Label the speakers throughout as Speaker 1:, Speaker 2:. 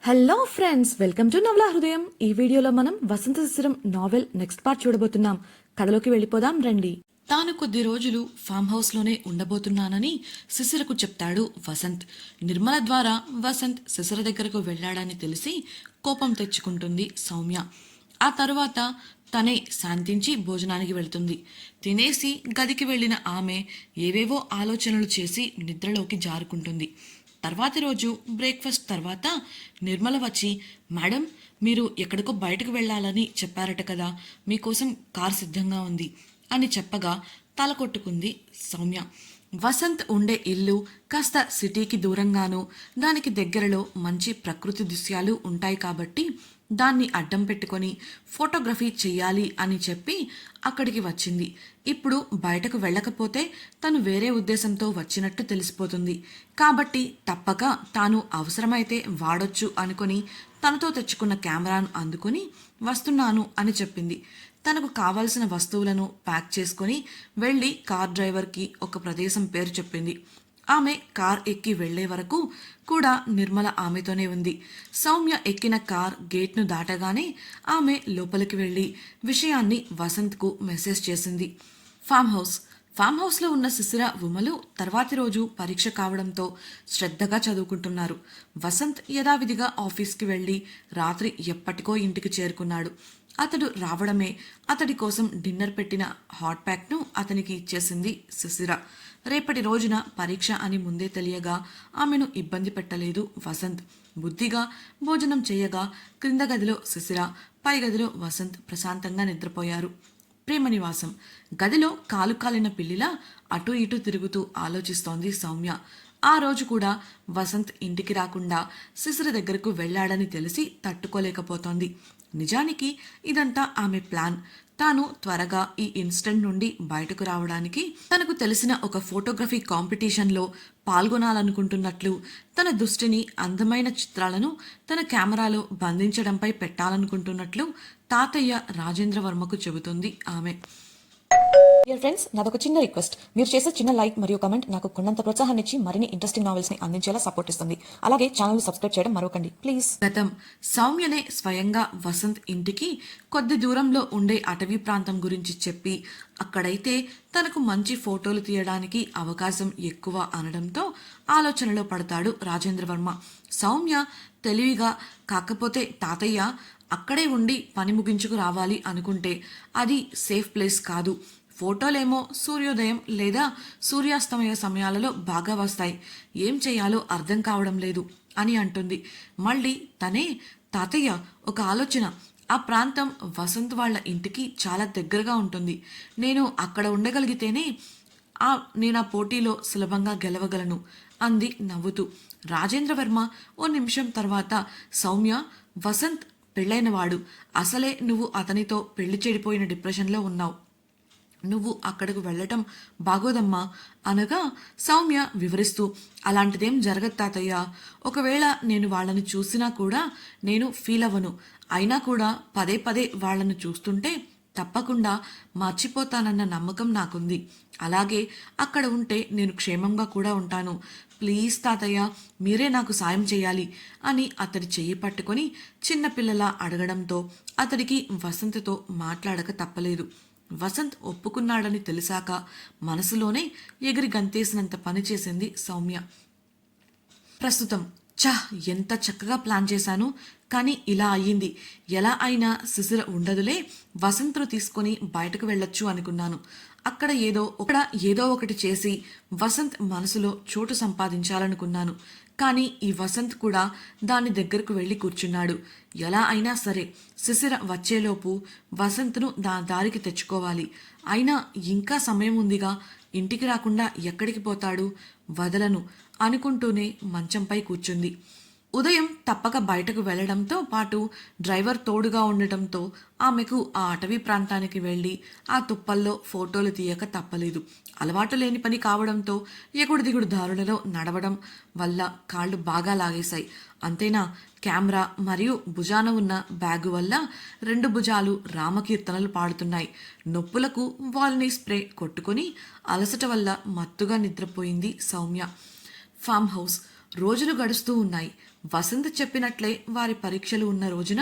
Speaker 1: Hello friends, welcome to నవలా హృదయం. ఈ వీడియోలో మనం వసంత శిశిరం నావెల్ నెక్స్ట్ పార్ట్ చూడబోతున్నాం. కథలోకి వెళ్ళిపోదాం రండి. తాను కొద్ది రోజులు ఫామ్ హౌస్ లోనే ఉండబోతున్నానని శిశిరకు చెప్తాడు వసంత్. నిర్మల ద్వారా వసంత్ శిశిర దగ్గరకు వెళ్ళాడని తెలిసి కోపం తెచ్చుకుంటుంది సౌమ్య. ఆ తరువాత తనే శాంతించి భోజనానికి వెళ్తుంది. తినేసి గదికి వెళ్ళిన ఆమె ఏవేవో ఆలోచనలు చేసి నిద్రలోకి జారుకుంటుంది. తర్వాతి రోజు బ్రేక్ఫాస్ట్ తర్వాత నిర్మల వచ్చి, మేడం, మీరు ఎక్కడికో బయటకు వెళ్ళాలని చెప్పారట కదా, మీకోసం కార్ సిద్ధంగా ఉంది అని చెప్పగా తల కొట్టుకుంది సౌమ్య. వసంత్ ఉండే ఇల్లు కాస్త సిటీకి దూరంగాను, దానికి దగ్గరలో మంచి ప్రకృతి దృశ్యాలు ఉంటాయి కాబట్టి దాన్ని అడ్డం పెట్టుకొని ఫోటోగ్రఫీ చెయ్యాలి అని చెప్పి అక్కడికి వచ్చింది. ఇప్పుడు బయటకు వెళ్ళకపోతే తను వేరే ఉద్దేశంతో వచ్చినట్టు తెలిసిపోతుంది. కాబట్టి తప్పక తాను అవసరమైతే వాడొచ్చు అనుకుని తనతో తెచ్చుకున్న కెమెరాను అందుకుని వస్తున్నాను అని చెప్పింది. తనకు కావలసిన వస్తువులను ప్యాక్ చేసుకుని వెళ్ళి కార్ డ్రైవర్కి ఒక ప్రదేశం పేరు చెప్పింది. ఆమె కార్ ఎక్కి వెళ్లే వరకు కూడా నిర్మల ఆమెతోనే ఉంది. సౌమ్య ఎక్కిన కార్ గేట్ను దాటగానే ఆమె లోపలికి వెళ్ళి విషయాన్ని వసంత్కు మెసేజ్ చేసింది. ఫామ్ హౌస్లో ఉన్న శిశిర ఉమలు తర్వాతి రోజు పరీక్ష కావడంతో శ్రద్ధగా చదువుకుంటున్నారు. వసంత్ యథావిధిగా ఆఫీస్కి వెళ్ళి రాత్రి ఎప్పటికో ఇంటికి చేరుకున్నాడు. అతడు రావడమే అతడి కోసం డిన్నర్ పెట్టిన హాట్ ప్యాక్ను అతనికి ఇచ్చేసింది శిశిర. రేపటి రోజున పరీక్ష అని ముందే తెలియగా ఆమెను ఇబ్బంది పెట్టలేదు వసంత్. బుద్ధిగా భోజనం చేయగా క్రింద గదిలో శిశిర, పై గదిలో వసంత్ ప్రశాంతంగా నిద్రపోయారు. ప్రేమ నివాసం గదిలో కాలు కాలిన పిల్లిలా అటూ ఇటూ తిరుగుతూ ఆలోచిస్తోంది సౌమ్య. ఆ రోజు కూడా వసంత్ ఇంటికి రాకుండా శిశిర దగ్గరకు వెళ్ళాడని తెలిసి తట్టుకోలేకపోతోంది. నిజానికి ఇదంతా ఆమె ప్లాన్. తాను త్వరగా ఈ ఇన్సిడెంట్ నుండి బయటకు రావడానికి తనకు తెలిసిన ఒక ఫోటోగ్రఫీ కాంపిటీషన్లో పాల్గొనాలనుకుంటున్నట్లు, తన దృష్టిని అందమైన చిత్రాలను తన కెమెరాలో బంధించడంపై పెట్టాలనుకుంటున్నట్లు తాతయ్య రాజేంద్రవర్మకు చెబుతుంది ఆమె.
Speaker 2: డియర్ ఫ్రెండ్స్, నాదొక చిన్న రిక్వెస్ట్. మీరు చేసే చిన్న లైక్ మరియు కమెంట్ నాకు కొండంత ప్రోత్సాహాన్ని ఇచ్చి మరిన్ని ఇంట్రెస్టింగ్ నావెల్స్ ని అందించేలా సపోర్ట్ ఇస్తుంది. అలాగే ఛానల్ సబ్స్క్రైబ్ చేయడం మరొకండి ప్లీజ్.
Speaker 1: గతం సౌమ్యనే స్వయంగా వసంత్ ఇంటికి కొద్ది దూరంలో ఉండే అటవీ ప్రాంతం గురించి చెప్పి అక్కడైతే తనకు మంచి ఫోటోలు తీయడానికి అవకాశం ఎక్కువ అనడంతో ఆలోచనలో పడతాడు రాజేంద్రవర్మ. సౌమ్య తెలివిగా, కాకపోతే తాతయ్య అక్కడే ఉండి పని ముగించుకు రావాలి అనుకుంటే అది సేఫ్ ప్లేస్ కాదు. ఫోటోలేమో సూర్యోదయం లేదా సూర్యాస్తమయ సమయాలలో బాగా వస్తాయి, ఏం చేయాలో అర్థం కావడం లేదు అని అంటుంది. మళ్ళీ తనే, తాతయ్య ఒక ఆలోచన, ఆ ప్రాంతం వసంత్ వాళ్ళ ఇంటికి చాలా దగ్గరగా ఉంటుంది. నేను అక్కడ ఉండగలిగితేనే నేను ఆ పోటీలో సులభంగా గెలవగలను అంది నవ్వుతూ. రాజేంద్రవర్మ ఓ నిమిషం తర్వాత, సౌమ్య, వసంత్ పెళ్ళైనవాడు, అసలే నువ్వు అతనితో పెళ్లి చెడిపోయిన డిప్రెషన్లో ఉన్నావు, నువ్వు అక్కడకు వెళ్ళటం బాగోదమ్మా అనగా సౌమ్య వివరిస్తూ, అలాంటిదేం జరగదు తాతయ్య. ఒకవేళ నేను వాళ్ళని చూసినా కూడా నేను ఫీల్ అవ్వను. అయినా కూడా పదే పదే వాళ్ళను చూస్తుంటే తప్పకుండా మర్చిపోతానన్న నమ్మకం నాకుంది. అలాగే అక్కడ ఉంటే నేను క్షేమంగా కూడా ఉంటాను. ప్లీజ్ తాతయ్య, మీరే నాకు సాయం చేయాలి అని అతడి చెయ్యి పట్టుకొని చిన్నపిల్లలా అడగడంతో అతడికి వసంత్తో మాట్లాడక తప్పలేదు. వసంత్ ఒప్పుకున్నాడని తెలిసాక మనసులోనే ఎగిరి గంతేసినంత పని చేసింది సౌమ్య. ప్రస్తుతం ఎంత చక్కగా ప్లాన్ చేశాను, కానీ ఇలా అయ్యింది. ఎలా అయినా శిశిర ఉండదులే, వసంత్ను తీసుకొని బయటకు వెళ్ళొచ్చు అనుకున్నాను. అక్కడ ఏదో ఒకటి చేసి వసంత్ మనసులో చోటు సంపాదించాలనుకున్నాను. కానీ ఈ వసంత్ కూడా దాని దగ్గరకు వెళ్ళి కూర్చున్నాడు. ఎలా అయినా సరే శిశిర వచ్చేలోపు వసంత్ను దారికి తెచ్చుకోవాలి. అయినా ఇంకా సమయం ఉందిగా, ఇంటికి రాకుండా ఎక్కడికి పోతాడు, వదలను అనుకుంటూనే మంచంపై కూర్చుంది. ఉదయం తప్పక బయటకు వెళ్లడంతో పాటు డ్రైవర్ తోడుగా ఉండటంతో ఆమెకు ఆ అటవీ ప్రాంతానికి వెళ్ళి ఆ తుప్పల్లో ఫోటోలు తీయక తప్పలేదు. అలవాటు లేని పని కావడంతో ఎగుడు దిగుడు దారులలో నడవడం వల్ల కాళ్ళు బాగా లాగేశాయి. అంతేనా, కెమెరా మరియు భుజాన ఉన్న బ్యాగు వల్ల 2 భుజాలు రామకీర్తనలు పాడుతున్నాయి. నొప్పులకు వాల్నీ స్ప్రే కొట్టుకుని అలసట వల్ల మత్తుగా నిద్రపోయింది సౌమ్య. ఫామ్ హౌస్ రోజులు గడుస్తూ ఉన్నాయి. వసంత్ చెప్పినట్లే వారి పరీక్షలు ఉన్న రోజున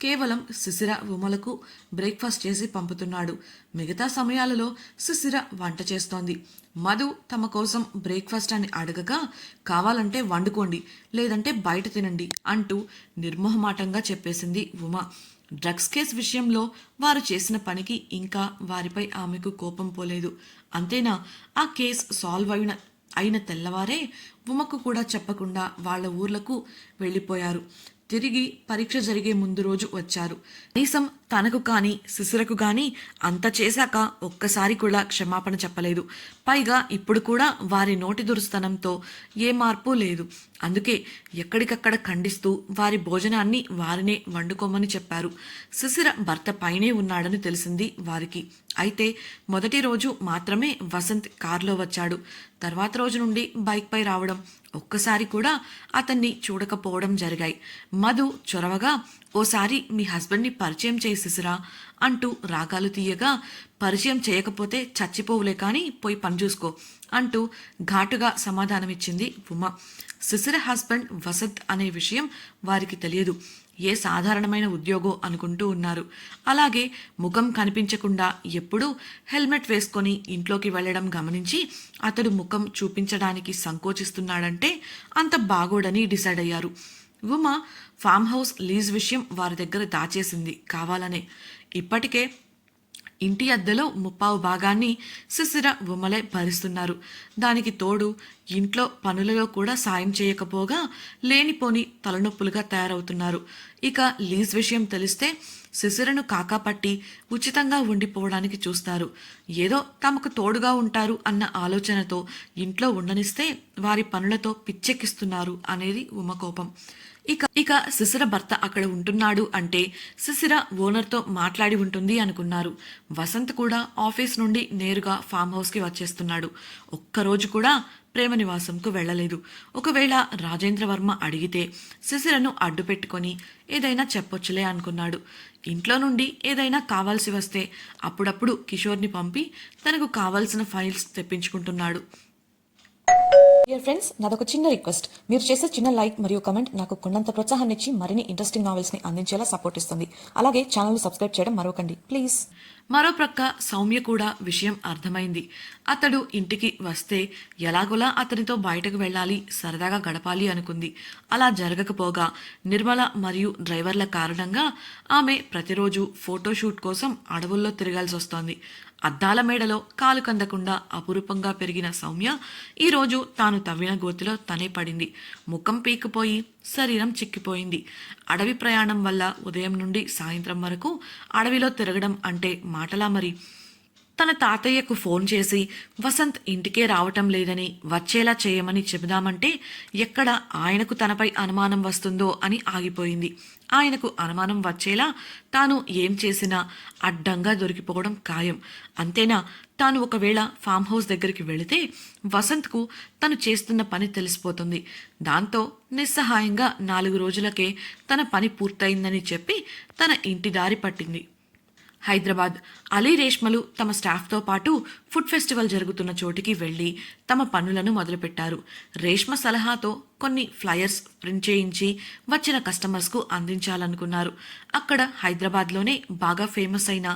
Speaker 1: కేవలం శిశిర ఉమలకు బ్రేక్ఫాస్ట్ చేసి పంపుతున్నాడు. మిగతా సమయాలలో శిశిర వంట చేస్తోంది. మధు తమ కోసం బ్రేక్ఫాస్ట్ అని అడగగా కావాలంటే వండుకోండి, లేదంటే బయట తినండి అంటూ నిర్మోహమాటంగా చెప్పేసింది ఉమ. డ్రగ్స్ కేస్ విషయంలో వారు చేసిన పనికి ఇంకా వారిపై ఆమెకు కోపం పోలేదు. అంతేనా, ఆ కేస్ సాల్వ్ అయిన తెల్లవారే ఉమకు కూడా చెప్పకుండా వాళ్ళ ఊర్లకు వెళ్ళిపోయారు. తిరిగి పరీక్ష జరిగే ముందు రోజు వచ్చారు. కనీసం తనకు కానీ శిశిరకు కానీ అంత చేశాక ఒక్కసారి కూడా క్షమాపణ చెప్పలేదు. పైగా ఇప్పుడు కూడా వారి నోటి దురుస్తనంతో ఏ మార్పు లేదు. అందుకే ఎక్కడికక్కడ ఖండిస్తూ వారి భోజనాన్ని వారినే వండుకోమని చెప్పారు. శిశిర భర్త పైనే ఉన్నాడని తెలిసింది వారికి. అయితే మొదటి రోజు మాత్రమే వసంత్ కారులో వచ్చాడు. తర్వాత రోజు నుండి బైక్పై రావడం, ఒక్కసారి కూడా అతన్ని చూడకపోవడం జరిగాయి. మధు చొరవగా ఓసారి మీ హస్బెండ్ని పరిచయం చేసేసిరా అంటూ రాగాలు తీయగా, పరిచయం చేయకపోతే చచ్చిపోవులే కానీ పోయి పని చూసుకో అంటూ ఘాటుగా సమాధానమిచ్చింది ఉమ. శిశిర హస్బెండ్ వసంత్ అనే విషయం వారికి తెలియదు. ఏ సాధారణమైన ఉద్యోగో అనుకుంటూ ఉన్నారు. అలాగే ముఖం కనిపించకుండా ఎప్పుడూ హెల్మెట్ వేసుకొని ఇంట్లోకి వెళ్ళడం గమనించి అతడు ముఖం చూపించడానికి సంకోచిస్తున్నాడంటే అంత బాగోడని డిసైడ్ అయ్యారు. ఉమ ఫామ్ హౌస్ లీజ్ విషయం వారి దగ్గర దాచేసింది కావాలనే. ఇప్పటికే ఇంటి అద్దెలో 50% శిశిర ఉమలే భరిస్తున్నారు. దానికి తోడు ఇంట్లో పనులలో కూడా సాయం చేయకపోగా లేనిపోని తలనొప్పులుగా తయారవుతున్నారు. ఇక లీజ్ విషయం తెలిస్తే శిశిరను కాకాపట్టి ఉచితంగా ఉండిపోవడానికి చూస్తారు. ఏదో తమకు తోడుగా ఉంటారు అన్న ఆలోచనతో ఇంట్లో ఉండనిస్తే వారి పనులతో పిచ్చెక్కిస్తున్నారు అనేది ఉమ కోపం. ఇక శిశిర భర్త అక్కడ ఉంటున్నాడు అంటే శిశిర ఓనర్తో మాట్లాడి ఉంటుంది అనుకున్నారు. వసంత్ కూడా ఆఫీస్ నుండి నేరుగా ఫామ్ హౌస్కి వచ్చేస్తున్నాడు. ఒక్కరోజు కూడా ప్రేమ నివాసంకు వెళ్ళలేదు. ఒకవేళ రాజేంద్రవర్మ అడిగితే శిశిరను అడ్డు పెట్టుకొని ఏదైనా చెప్పొచ్చులే అనుకున్నాడు. ఇంట్లో నుండి ఏదైనా కావాల్సి వస్తే అప్పుడప్పుడు కిషోర్ని పంపి తనకు కావాల్సిన ఫైల్స్ తెప్పించుకుంటున్నాడు.
Speaker 2: డియర్ ఫ్రెండ్స్, నాదొక చిన్న రిక్వెస్ట్. మీరు చేసే చిన్న లైక్ మరియు కమెంట్ నాకు కొండంత ప్రోత్సాహాన్ని ఇచ్చి మరిన్ని ఇంట్రెస్టింగ్ నావెల్స్ని అందించేలా సపోర్ట్ ఇస్తుంది. అలాగే ఛానల్ని సబ్స్క్రైబ్ చేయడం మరవకండి ప్లీజ్.
Speaker 1: మరో ప్రక్క సౌమ్య కూడా విషయం అర్థమైంది. అతడు ఇంటికి వస్తే ఎలాగోలా అతనితో బయటకు వెళ్ళాలి, సరదాగా గడపాలి అనుకుంది. అలా జరగకపోగా నిర్మల మరియు డ్రైవర్ల కారణంగా ఆమె ప్రతిరోజు ఫోటోషూట్ కోసం అడవుల్లో తిరగాల్సి వస్తోంది. అద్దాల మేడలో కాలు కందకుండా అపురూపంగా పెరిగిన సౌమ్య ఈరోజు తాను తవ్విన గోతిలో తనే పడింది. ముఖం పీకిపోయి శరీరం చిక్కిపోయింది. అడవి ప్రయాణం వల్ల ఉదయం నుండి సాయంత్రం వరకు అడవిలో తిరగడం అంటే మాటలా మరి? తన తాతయ్యకు ఫోన్ చేసి వసంత్ ఇంటికే రావటం లేదని వచ్చేలా చేయమని చెబుదామంటే ఎక్కడ ఆయనకు తనపై అనుమానం వస్తుందో అని ఆగిపోయింది. ఆయనకు అనుమానం వచ్చేలా తాను ఏం చేసినా అడ్డంగా దొరికిపోవడం ఖాయం. అంతేనా, తాను ఒకవేళ ఫామ్ హౌస్ దగ్గరికి వెళితే వసంత్కు తను చేస్తున్న పని తెలిసిపోతుంది. దాంతో నిస్సహాయంగా 4 రోజులకే తన పని పూర్తయిందని చెప్పి తన ఇంటి దారి పట్టింది. హైదరాబాద్. అలీ రేష్మలు తమ స్టాఫ్తో పాటు ఫుడ్ ఫెస్టివల్ జరుగుతున్న చోటికి వెళ్లి తమ పనులను మొదలుపెట్టారు. రేష్మ సలహాతో కొన్ని ఫ్లయర్స్ ప్రింట్ చేయించి వచ్చిన కస్టమర్స్కు అందించాలనుకున్నారు. అక్కడ హైదరాబాద్లోనే బాగా ఫేమస్ అయిన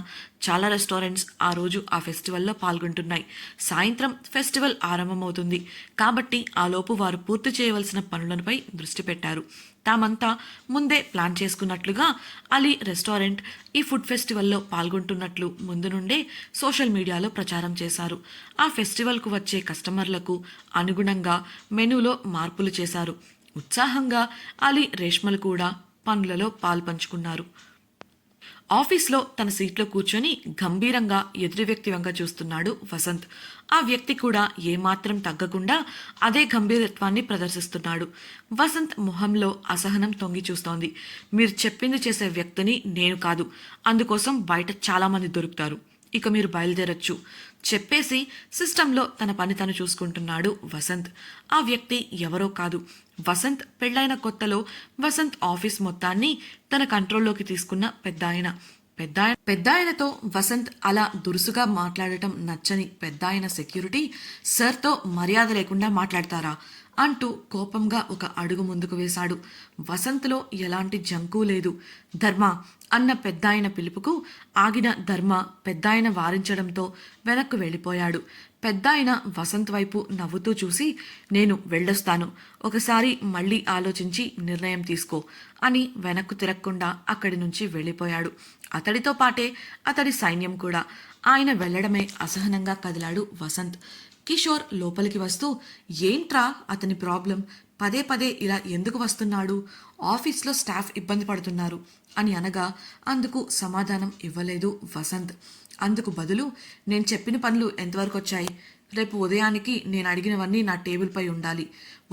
Speaker 1: చాలా రెస్టారెంట్స్ ఆ రోజు ఆ ఫెస్టివల్లో పాల్గొంటున్నాయి. సాయంత్రం ఫెస్టివల్ ఆరంభమవుతుంది కాబట్టి ఆలోపు వారు పూర్తి చేయవలసిన పనులపై దృష్టి పెట్టారు. తామంతా ముందే ప్లాన్ చేసుకున్నట్లుగా అలీ రెస్టారెంట్ ఈ ఫుడ్ ఫెస్టివల్లో పాల్గొంటున్నట్లు ముందు నుండే సోషల్ మీడియాలో ప్రచారం చేశారు. ఆ ఫెస్టివల్కు వచ్చే కస్టమర్లకు అనుగుణంగా మెనూలో మార్పులు చేశారు. ఉత్సాహంగా అలీ రేష్మలు కూడా పనులలో పాల్పంచుకున్నారు. ఆఫీస్లో తన సీట్లో కూర్చొని గంభీరంగా ఎదుటి వ్యక్తి వంక చూస్తున్నాడు వసంత్. ఆ వ్యక్తి కూడా ఏమాత్రం తగ్గకుండా అదే గంభీరత్వాన్ని ప్రదర్శిస్తున్నాడు. వసంత్ మొహంలో అసహనం తొంగి చూస్తోంది. మీరు చెప్పింది చేసే వ్యక్తిని నేను కాదు, అందుకోసం బయట చాలామంది దొరుకుతారు, ఇక మీరు బయలుదేరొచ్చు చెప్పేసి సిస్టంలో తన పని తను చూసుకుంటున్నాడు వసంత్. ఆ వ్యక్తి ఎవరో కాదు, వసంత్ పెళ్లైన కొత్తలో వసంత్ ఆఫీస్ మొత్తాన్ని తన కంట్రోల్లోకి తీసుకున్న పెద్దాయనతో వసంత్ అలా దురుసుగా మాట్లాడటం నచ్చని పెద్దాయన సెక్యూరిటీ, సార్తో మర్యాద లేకుండా మాట్లాడతారా అంటూ కోపంగా ఒక అడుగు ముందుకు వేశాడు. వసంత్లో ఎలాంటి జంకు లేదు. ధర్మ అన్న పెద్దాయన పిలుపుకు ఆగిన ధర్మ పెద్దాయన వారించడంతో వెనక్కు వెళ్ళిపోయాడు. పెద్దాయన వసంత్ వైపు నవ్వుతూ చూసి, నేను వెళ్ళొస్తాను, ఒకసారి మళ్ళీ ఆలోచించి నిర్ణయం తీసుకో అని వెనక్కు తిరగకుండా అక్కడి నుంచి వెళ్ళిపోయాడు. అతడితో పాటే అతడి సైన్యం కూడా. ఆయన వెళ్లడమే అసహనంగా కదిలాడు వసంత్. కిషోర్ లోపలికి వస్తూ, ఏంట్రా అతని ప్రాబ్లం, పదే పదే ఇలా ఎందుకు వస్తున్నాడు, ఆఫీస్లో స్టాఫ్ ఇబ్బంది పడుతున్నారు అని అనగా అందుకు సమాధానం ఇవ్వలేదు వసంత్. అందుకు బదులు, నేను చెప్పిన పనులు ఎంతవరకు వచ్చాయి, రేపు ఉదయానికి నేను అడిగినవన్నీ నా టేబుల్పై ఉండాలి,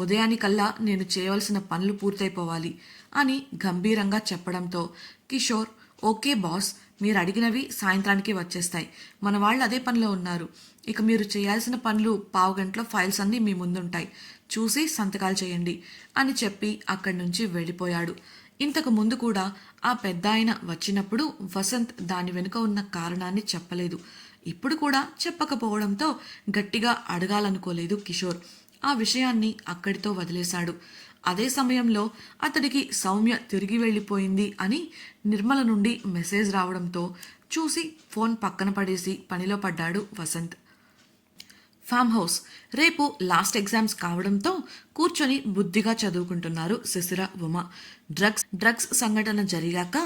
Speaker 1: ఉదయానికల్లా నేను చేయవలసిన పనులు పూర్తయిపోవాలి అని గంభీరంగా చెప్పడంతో కిషోర్, ఓకే బాస్, మీరు అడిగినవి సాయంత్రానికి వచ్చేస్తాయి, మన వాళ్ళు అదే పనిలో ఉన్నారు, ఇక మీరు చేయాల్సిన పనులు పావుగంటలో ఫైల్స్ అన్నీ మీ ముందుంటాయి, చూసి సంతకాలు చేయండి అని చెప్పి అక్కడి నుంచి వెళ్ళిపోయాడు. ఇంతకు ముందు కూడా ఆ పెద్దాయన వచ్చినప్పుడు వసంత్ దాని వెనుక ఉన్న కారణాన్ని చెప్పలేదు. ఇప్పుడు కూడా చెప్పకపోవడంతో గట్టిగా అడగాలనుకోలేదు కిషోర్. ఆ విషయాన్ని అక్కడితో వదిలేశాడు. అదే సమయంలో అతడికి సౌమ్య తిరిగి వెళ్ళిపోయింది అని నిర్మల నుండి మెసేజ్ రావడంతో చూసి ఫోన్ పక్కన పడేసి పనిలో పడ్డాడు వసంత్. Farm house. రేపు లాస్ట్ ఎగ్జామ్స్ కావడంతో కూర్చొని బుద్ధిగా చదువుకుంటున్నారు శిశిర, ఉమ. డ్రగ్స్ సంఘటన జరిగాక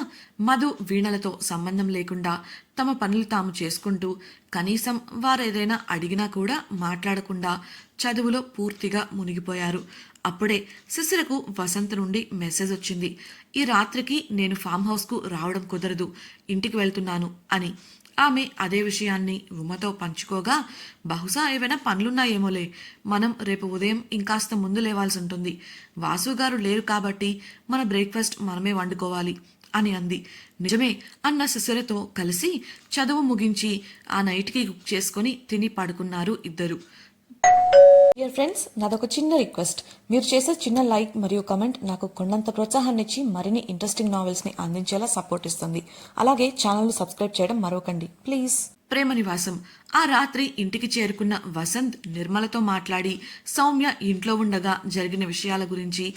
Speaker 1: మధు, వీణలతో సంబంధం లేకుండా తమ పనులు తాము చేసుకుంటూ, కనీసం వారేదైనా అడిగినా కూడా మాట్లాడకుండా చదువులో పూర్తిగా మునిగిపోయారు. అప్పుడే శిశిరకు వసంత్ నుండి మెసేజ్ వచ్చింది. ఈ రాత్రికి నేను ఫామ్ హౌస్కు రావడం కుదరదు, ఇంటికి వెళ్తున్నాను అని. ఆమె అదే విషయాన్ని ఉమతో పంచుకోగా, బహుశా ఏవైనా పనులున్నాయేమోలే, మనం రేపు ఉదయం ఇంకాస్త ముందు లేవాల్సి ఉంటుంది, వాసుగారు లేరు కాబట్టి మన బ్రేక్ఫాస్ట్ మనమే వండుకోవాలి అని అంది. నిజమే అన్న శిశిరతో కలిసి చదువు ముగించి ఆ నైట్కి కుక్ చేసుకుని తిని పడుకున్నారు ఇద్దరు.
Speaker 2: డియర్ ఫ్రెండ్స్, నాదొక చిన్న రిక్వెస్ట్. మీరు చేసే చిన్న లైక్ మరియు కమెంట్ నాకు కొండంత ప్రోత్సాహాన్ని ఇచ్చి మరిన్ని ఇంట్రెస్టింగ్ నావెల్స్ని అందించేలా సపోర్ట్ ఇస్తుంది. అలాగే ఛానల్ను సబ్స్క్రైబ్ చేయడం మరొకండి ప్లీజ్.
Speaker 1: ప్రేమ నివాసం. ఆ రాత్రి ఇంటికి చేరుకున్న వసంత్ నిర్మలతో మాట్లాడి సౌమ్య ఇంట్లో ఉండగా జరిగిన విషయాల గురించి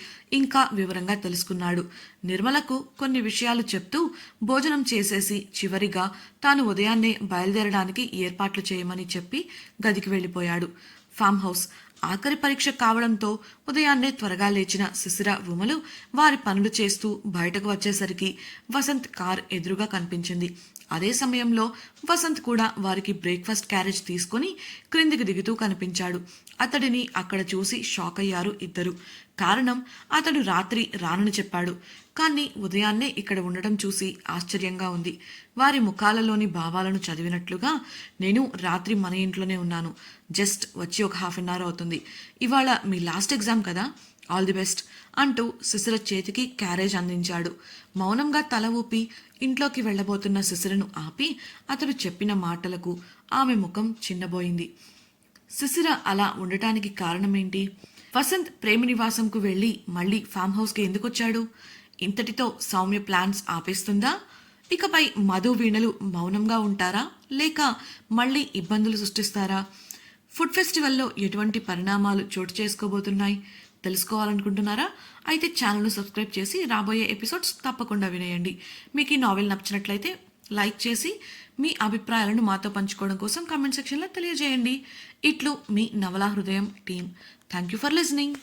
Speaker 1: ఇంకా వివరంగా తెలుసుకున్నాడు. నిర్మలకు కొన్ని విషయాలు చెప్తూ భోజనం చేసేసి చివరిగా తాను ఉదయాన్నే బయలుదేరడానికి ఏర్పాట్లు చేయమని చెప్పి గదికి వెళ్ళిపోయాడు. Farm house. ఆఖరి పరీక్ష కావడంతో ఉదయాన్నే త్వరగా లేచిన శిశిర, ఉమలు వారి పనులు చేస్తూ బయటకు వచ్చేసరికి వసంత్ కార్ ఎదురుగా కనిపించింది. అదే సమయంలో వసంత్ కూడా వారికి బ్రేక్ఫాస్ట్ క్యారేజ్ తీసుకుని క్రిందికి దిగుతూ కనిపించాడు. అతడిని అక్కడ చూసి షాక్ అయ్యారు ఇద్దరు. కారణం, అతడు రాత్రి రానని చెప్పాడు, కానీ ఉదయాన్నే ఇక్కడ ఉండడం చూసి ఆశ్చర్యంగా ఉంది. వారి ముఖాలలోని భావాలను చదివినట్లుగా, నేను రాత్రి మన ఇంట్లోనే ఉన్నాను, జస్ట్ వచ్చి ఒక హాఫ్ అన్ అవర్ అవుతుంది, ఇవాళ మీ లాస్ట్ ఎగ్జామ్ కదా, ఆల్ ది బెస్ట్ అంటూ శిశిర చేతికి క్యారేజ్ అందించాడు. మౌనంగా తల ఊపి ఇంట్లోకి వెళ్లబోతున్న శిశిరను ఆపి అతడు చెప్పిన మాటలకు ఆమె ముఖం చిన్నబోయింది. శిశిర అలా ఉండటానికి కారణమేంటి? వసంత్ ప్రేమ నివాసంకు వెళ్లి మళ్ళీ ఫామ్ హౌస్కి ఎందుకొచ్చాడు? ఇంతటితో సౌమ్య ప్లాన్స్ ఆపేస్తుందా? ఇకపై మధు, వీణలు మౌనంగా ఉంటారా, లేక మళ్ళీ ఇబ్బందులు సృష్టిస్తారా? ఫుడ్ ఫెస్టివల్లో ఎటువంటి పరిణామాలు చోటు చేసుకోబోతున్నాయి తెలుసుకోవాలనుకుంటున్నారా? అయితే ఛానల్ను సబ్స్క్రైబ్ చేసి రాబోయే ఎపిసోడ్స్ తప్పకుండా వినేయండి. మీకు ఈ నావెల్ నచ్చినట్లయితే లైక్ చేసి మీ అభిప్రాయాలను మాతో పంచుకోవడం కోసం కామెంట్ సెక్షన్లో తెలియజేయండి. ఇట్లు మీ నవలా హృదయం team. Thank you for listening.